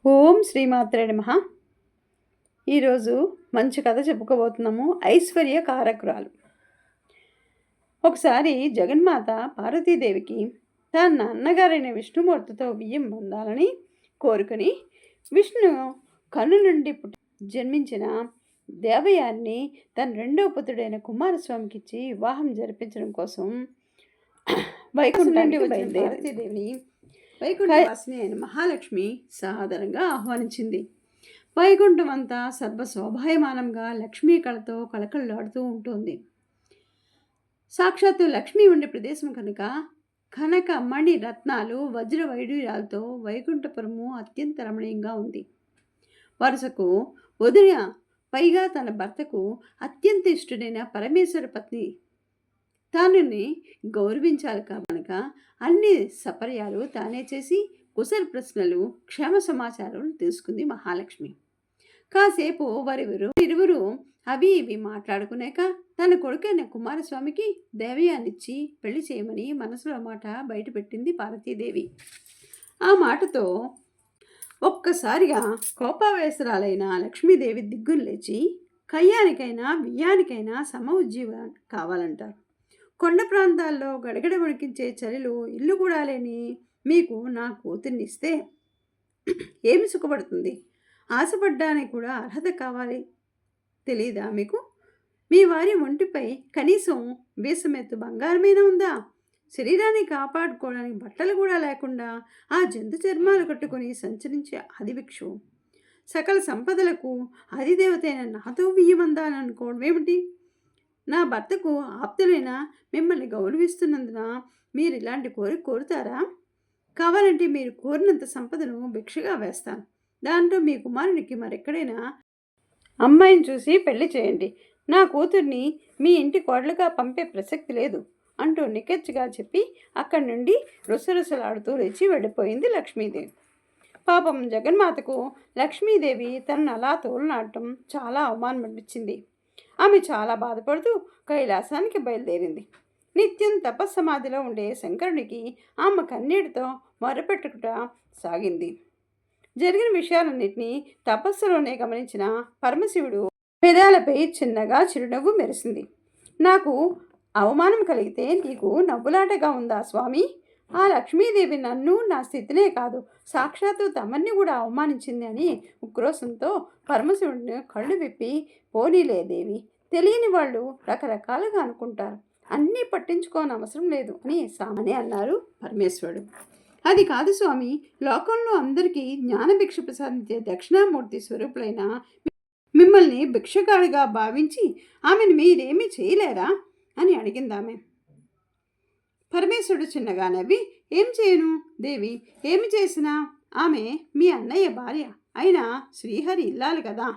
ఓం శ్రీమాత్రే నమః. ఈరోజు మంచి కథ చెప్పుకోబోతున్నాము. ఐశ్వర్య కారకురాలు. ఒకసారి జగన్మాత పార్వతీదేవికి తన నాన్నగారైన విష్ణుమూర్తితో బియ్యం పొందాలని కోరుకుని విష్ణు కన్ను నుండి జన్మించిన దేవయాన్ని తన రెండో పుత్రుడైన కుమారస్వామికి ఇచ్చి వివాహం జరిపించడం కోసం వైకుంఠానికి వచ్చిన పార్వతీదేవిని వైకుంఠవాసిని అయిన మహాలక్ష్మి సాదరంగా ఆహ్వానించింది. వైకుంఠం అంతా సర్వశోభాయమానంగా లక్ష్మీ కళతో కళకళలాడుతూ ఉంటుంది. సాక్షాత్తు లక్ష్మి ఉండే ప్రదేశం కనుక కనక మణి రత్నాలు వజ్ర వైడూర్యాలతో వైకుంఠపురము అత్యంత రమణీయంగా ఉంది. వరుసకు వదిన పైగా తన భర్తకు అత్యంత ఇష్టడైన పరమేశ్వర పత్ని తానుని గౌరవించాలి కనుక అన్ని సపర్యాలు తానే చేసి కుశల ప్రశ్నలు క్షేమ సమాచారం తెలుసుకుంది మహాలక్ష్మి. కాసేపు ఇరువురు అవి ఇవి మాట్లాడుకునేక తన కొడుకైన కుమారస్వామికి దేవయాన్నిచ్చి పెళ్లి చేయమని మనసులో మాట బయటపెట్టింది పార్వతీదేవి. ఆ మాటతో ఒక్కసారిగా కోపావేశరాలైన లక్ష్మీదేవి దిగ్గును లేచి కయ్యానికైనా బియ్యానికైనా సమ ఉజ్జీవం కావాలంటారు. కొండ ప్రాంతాల్లో గడగడ వణికించే చలిలో ఇల్లు కూడా లేని మీకు నా కూతుర్నిస్తే ఏమి సుఖపడుతుంది? ఆశపడ్డానికి కూడా అర్హత కావాలి, తెలీదా మీకు? మీ వారి ఒంటిపై కనీసం వీసమెత్తు బంగారమైనా ఉందా? శరీరాన్ని కాపాడుకోవడానికి బట్టలు కూడా లేకుండా ఆ జంతు చర్మాలు కట్టుకొని సంచరించే ఆదిభిక్షు సకల సంపదలకు ఆదిదేవత అయిన నాతో బియ్యమందాలని అనుకోవడం ఏమిటి? నా భర్తకు ఆప్తులైన మిమ్మల్ని గౌరవిస్తున్నందున మీరు ఇలాంటి కోరుతారా? కావాలంటే మీరు కోరినంత సంపదను భిక్షగా వేస్తాను. దాంట్లో మీ కుమారునికి మరెక్కడైనా అమ్మాయిని చూసి పెళ్లి చేయండి. నా కూతుర్ని మీ ఇంటి కోడలుగా పంపే ప్రసక్తి లేదు అంటూ నికెచ్చిగా చెప్పి అక్కడి నుండి రుసరుసలాడుతూ లేచి వెళ్ళిపోయింది లక్ష్మీదేవి. పాపం జగన్మాతకు లక్ష్మీదేవి తనను అలా తోలునాడటం చాలా అవమానం అనిపించింది. ఆమె చాలా బాధపడుతూ కైలాసానికి బయలుదేరింది. నిత్యం తపస్సమాధిలో ఉండే శంకరునికి ఆమె కన్నీటితో మొరపెట్టుకుట సాగింది. జరిగిన విషయాలన్నింటినీ తపస్సులోనే గమనించిన పరమశివుడు పెదాలపై చిన్నగా చిరునవ్వు మెరిసింది. నాకు అవమానం కలిగితే నీకు నవ్వులాటగా ఉందా స్వామి? ఆ లక్ష్మీదేవి నన్ను నా స్థితినే కాదు సాక్షాత్తు తమన్ని కూడా అవమానించింది అని ఉక్రోషంతో పరమశివుడిని కళ్ళు విప్పి, పోనీలేదేవి, తెలియని వాళ్ళు రకరకాలుగా అనుకుంటారు, అన్నీ పట్టించుకోని అవసరం లేదు అని సామని అన్నారు పరమేశ్వరుడు. అది కాదు స్వామి, లోకంలో అందరికీ జ్ఞానభిక్ష ప్రసాదించే దక్షిణామూర్తి స్వరూపులైన మిమ్మల్ని భిక్షగాడిగా భావించి ఆమెను మీరేమీ చేయలేరా అని అడిగిందామె. పరమేశ్వరుడు చిన్నగా నవ్వి, ఏం చేయను దేవి, ఏమి చేసినా ఆమె మీ అన్నయ్య భార్య అయినా శ్రీహరి ఇల్లాలి కదా.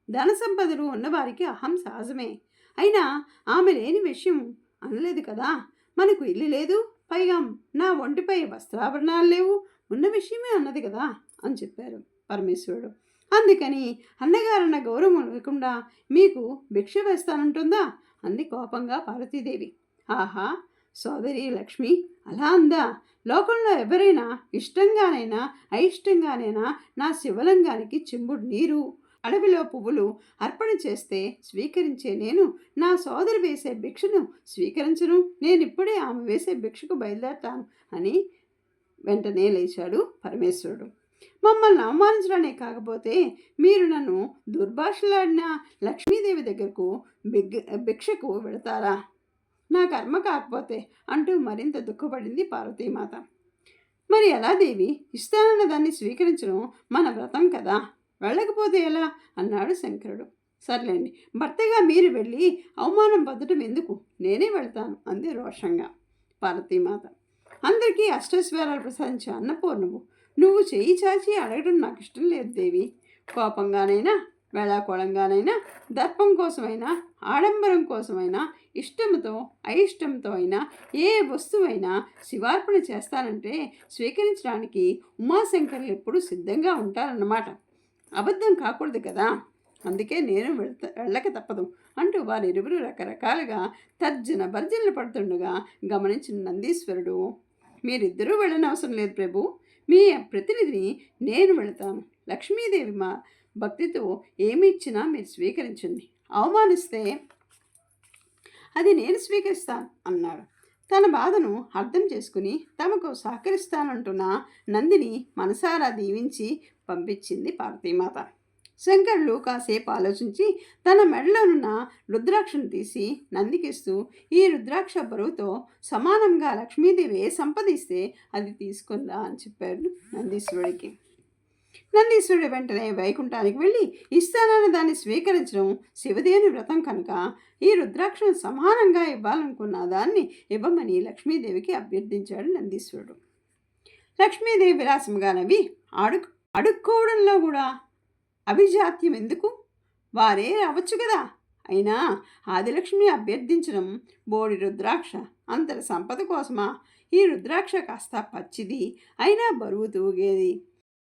ధన సంపదలు ఉన్నవారికి అహం సహజమే. అయినా ఆమె లేని విషయం అనలేదు కదా. మనకు ఇల్లు లేదు, పైగా నా ఒంటిపై వస్త్రాభరణాలు లేవు, ఉన్న విషయమే అన్నది కదా అని చెప్పారు పరమేశ్వరుడు. అందుకని అన్నగారన్న గౌరవం లేకుండా మీకు భిక్ష వేస్తానంటుందా అంది కోపంగా పార్వతీదేవి. ఆహా, సోదరి లక్ష్మి అలా అందా? లోకంలో ఎవరైనా ఇష్టంగానైనా అయిష్టంగానైనా నా శివలింగానికి చెంబుడు నీరు, అడవిలో పువ్వులు అర్పణ చేస్తే స్వీకరించే నేను నా సోదరి వేసే భిక్షను స్వీకరించను. నేనిప్పుడే ఆమె వేసే భిక్షకు బయలుదేరతాను అని వెంటనే లేచాడు పరమేశ్వరుడు. మమ్మల్ని అవమానించడానే కాకపోతే మీరు నన్ను దుర్భాషలాడిన లక్ష్మీదేవి దగ్గరకు భిక్షకు వెళతారా? నా కర్మ కాకపోతే అంటూ మరింత దుఃఖపడింది పార్వతీమాత. మరి ఎలా దేవి, ఇస్తానన్న దాన్ని స్వీకరించడం మన వ్రతం కదా, వెళ్ళకపోతే ఎలా అన్నాడు శంకరుడు. సర్లేండి, భర్తగా మీరు వెళ్ళి అవమానం పొందడం ఎందుకు, నేనే వెళ్తాను అంది రోషంగా పార్వతీమాత. అందరికీ అష్టైశ్వర్యాలు ప్రసాదించే అన్నపూర్ణవు, నువ్వు చేయి చాచి అడగడం నాకు ఇష్టం లేదు దేవి. కోపంగానైనా వేళాకోళంగానైనా దర్పం కోసమైనా ఆడంబరం కోసమైనా ఇష్టంతో అయిష్టంతో అయినా ఏ వస్తువైనా శివార్పణ చేస్తానంటే స్వీకరించడానికి ఉమాశంకరులు ఎప్పుడూ సిద్ధంగా ఉంటారన్నమాట. అబద్ధం కాకూడదు కదా, అందుకే నేను వెళ్ళక తప్పదు అంటూ వారిరువురు రకరకాలుగా తర్జన భర్జనలు పడుతుండగా గమనించిన నందీశ్వరుడు, మీరిద్దరూ వెళ్ళనవసరం లేదు ప్రభు, మీ ప్రతినిధిని నేను వెళతాను. లక్ష్మీదేవి మా భక్తితో ఏమి ఇచ్చినా మీరు స్వీకరించండి, అవమానిస్తే అది నేను స్వీకరిస్తాను అన్నాడు. తన బాధను అర్థం చేసుకుని తమకు సహకరిస్తానంటున్న నందిని మనసారా దీవించి పంపించింది పార్వతీమాత. శంకరులు కాసేపు ఆలోచించి తన మెడలోనున్న రుద్రాక్షను తీసి నందికిస్తూ, ఈ రుద్రాక్ష బరువుతో సమానంగా లక్ష్మీదేవి ఏ సంపదిస్తే అది తీసుకుందా అని చెప్పారు నందీశ్వరుడికి. నందీశ్వరుడు వెంటనే వైకుంఠానికి వెళ్ళి ఇస్తానని దాన్ని స్వీకరించడం శివదేవుని వ్రతం కనుక ఈ రుద్రాక్షను సమానంగా ఇవ్వాలనుకున్న దాన్ని ఇవ్వమని లక్ష్మీదేవికి అభ్యర్థించాడు నందీశ్వరుడు. లక్ష్మీదేవి విలాసముగా నవ్వి, అడుక్కోవడంలో కూడా అభిజాత్యం ఎందుకు, వారే రావచ్చు కదా, అయినా ఆదిలక్ష్మి అభ్యర్థించడం బోడి రుద్రాక్ష అంతటి సంపద కోసమా, ఈ రుద్రాక్ష కాస్త పచ్చిది అయినా బరువు తూగేది,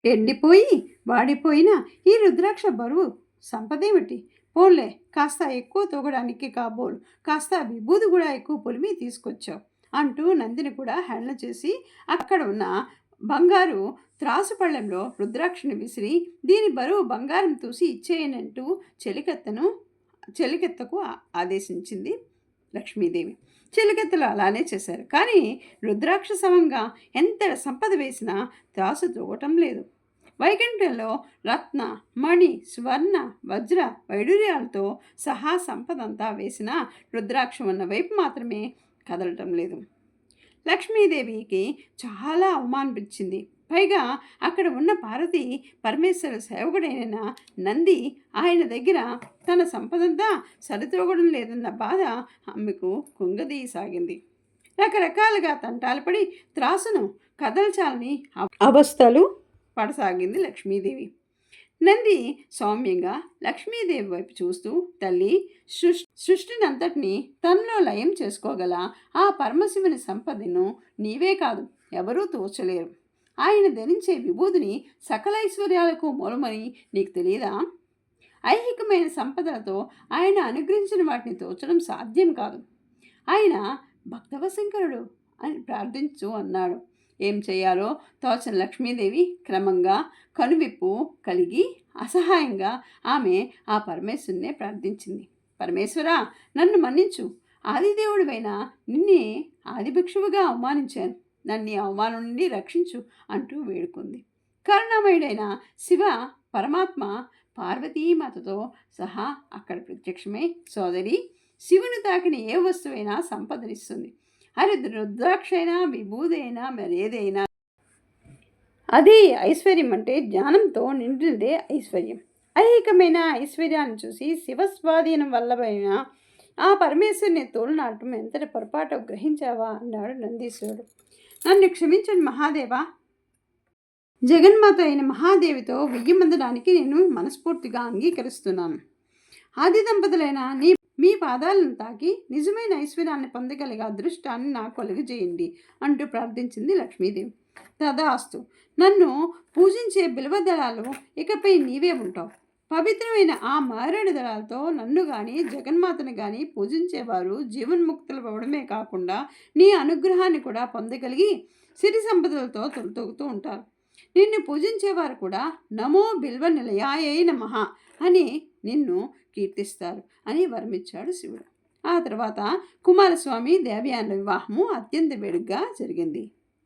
ఎండిపోయి వాడిపోయిన ఈ రుద్రాక్ష బరువు సంపదేమిటి, పోన్లే కాస్త ఎక్కువ తూగడానికి కాబోలు కాస్త విభూది కూడా ఎక్కువ పొలిమి తీసుకొచ్చావు అంటూ నందిని కూడా హేళన చేసి అక్కడ ఉన్న బంగారు త్రాసు పళ్ళెంలో రుద్రాక్షను విసిరి దీని బరువు బంగారం తూసి ఇచ్చేయనంటూ చెలికెత్తకు ఆదేశించింది లక్ష్మీదేవి. చెలికెత్తలు అలానే చేశారు. కానీ రుద్రాక్ష సమంగా ఎంత సంపద వేసినా త్రాసు తూగటం లేదు. వైకుంఠంలో రత్న, మణి, స్వర్ణ, వజ్ర, వైడూర్యాలతో సహా సంపదంతా వేసిన రుద్రాక్షం ఉన్న వైపు మాత్రమే కదలటం లేదు. లక్ష్మీదేవికి చాలా అవమానిపించింది. పైగా అక్కడ ఉన్న పార్వతి పరమేశ్వర సేవకుడైన నంది ఆయన దగ్గర తన సంపదంతా సరితూగడం లేదన్న బాధ ఆమెకు కుంగదీయసాగింది. రకరకాలుగా తంటాలు పడి త్రాసును కదల్చాలని అవస్థలు పడసాగింది లక్ష్మీదేవి. నంది సౌమ్యంగా లక్ష్మీదేవి వైపు చూస్తూ, తల్లి, సృష్టినంతటినీ తనలో లయం చేసుకోగల ఆ పరమశివుని సంపదను నీవే కాదు ఎవరూ తోచలేరు. ఆయన ధరించే విభూతిని సకల ఐశ్వర్యాలకు మూలమని నీకు తెలియదా? ఐహికమైన సంపదలతో ఆయన అనుగ్రహించిన వాటిని తోచడం సాధ్యం కాదు. ఆయన భక్తవశంకరుడు అని ప్రార్థించు అన్నాడు. ఏం చేయాలో తోచని లక్ష్మీదేవి క్రమంగా కనువిప్పు కలిగి అసహాయంగా ఆమె ఆ పరమేశ్వరునే ప్రార్థించింది. పరమేశ్వరా, నన్ను మన్నించు, ఆదిదేవుడివైన నిన్నే ఆదిభిక్షువుగా అవమానించాను, నన్ను అవమానం నుండి రక్షించు అంటూ వేడుకుంది. కరుణామయుడైన శివ పరమాత్మ పార్వతీమాతతో సహా అక్కడ ప్రత్యక్షమై, సోదరి, శివుని తాకిన ఏ వస్తువైనా సంపదనిస్తుంది. అది రుద్రాక్షైనా విభూదైనా మరేదైనా అది ఐశ్వర్యం అంటే జ్ఞానంతో నిండినదే ఐశ్వర్యం. ఐహికమైన ఐశ్వర్యాన్ని చూసి శివస్వాధీనం వల్లమైన ఆ పరమేశ్వరుని తోలునాటం ఎంతటి పొరపాటు గ్రహించావా అన్నాడు నందీశ్వరుడు. నన్ను క్షమించండి మహాదేవా. జగన్మాత అయిన మహాదేవితో వెయ్యమందడానికి నేను మనస్ఫూర్తిగా అంగీకరిస్తున్నాను. ఆది దంపతులైన మీ పాదాలను తాకి నిజమైన ఐశ్వర్యాన్ని పొందగలిగే అదృష్టాన్ని నాకు కలుగజేయండి అంటూ ప్రార్థించింది లక్ష్మీదేవి. తదాస్తు, నన్ను పూజించే బిల్వదళాలు ఇకపై నీవే ఉంటావు. పవిత్రమైన ఆ మారేడు దళాలతో నన్ను కానీ జగన్మాతను కానీ పూజించేవారు జీవన్ముక్తులు అవ్వడమే కాకుండా నీ అనుగ్రహాన్ని కూడా పొందగలిగి సిరి సంపదలతో తొలతూగుతూ ఉంటారు. నిన్ను పూజించేవారు కూడా నమో బిల్వ నిలయాయ నమః అని నిన్ను కీర్తిస్తారు అని వరమిచ్చాడు శివుడు. ఆ తర్వాత కుమారస్వామి దేవయానుల వివాహము అత్యంత వేడుగ్గా జరిగింది.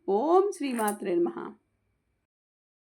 ఓం శ్రీమాత్రే నమః.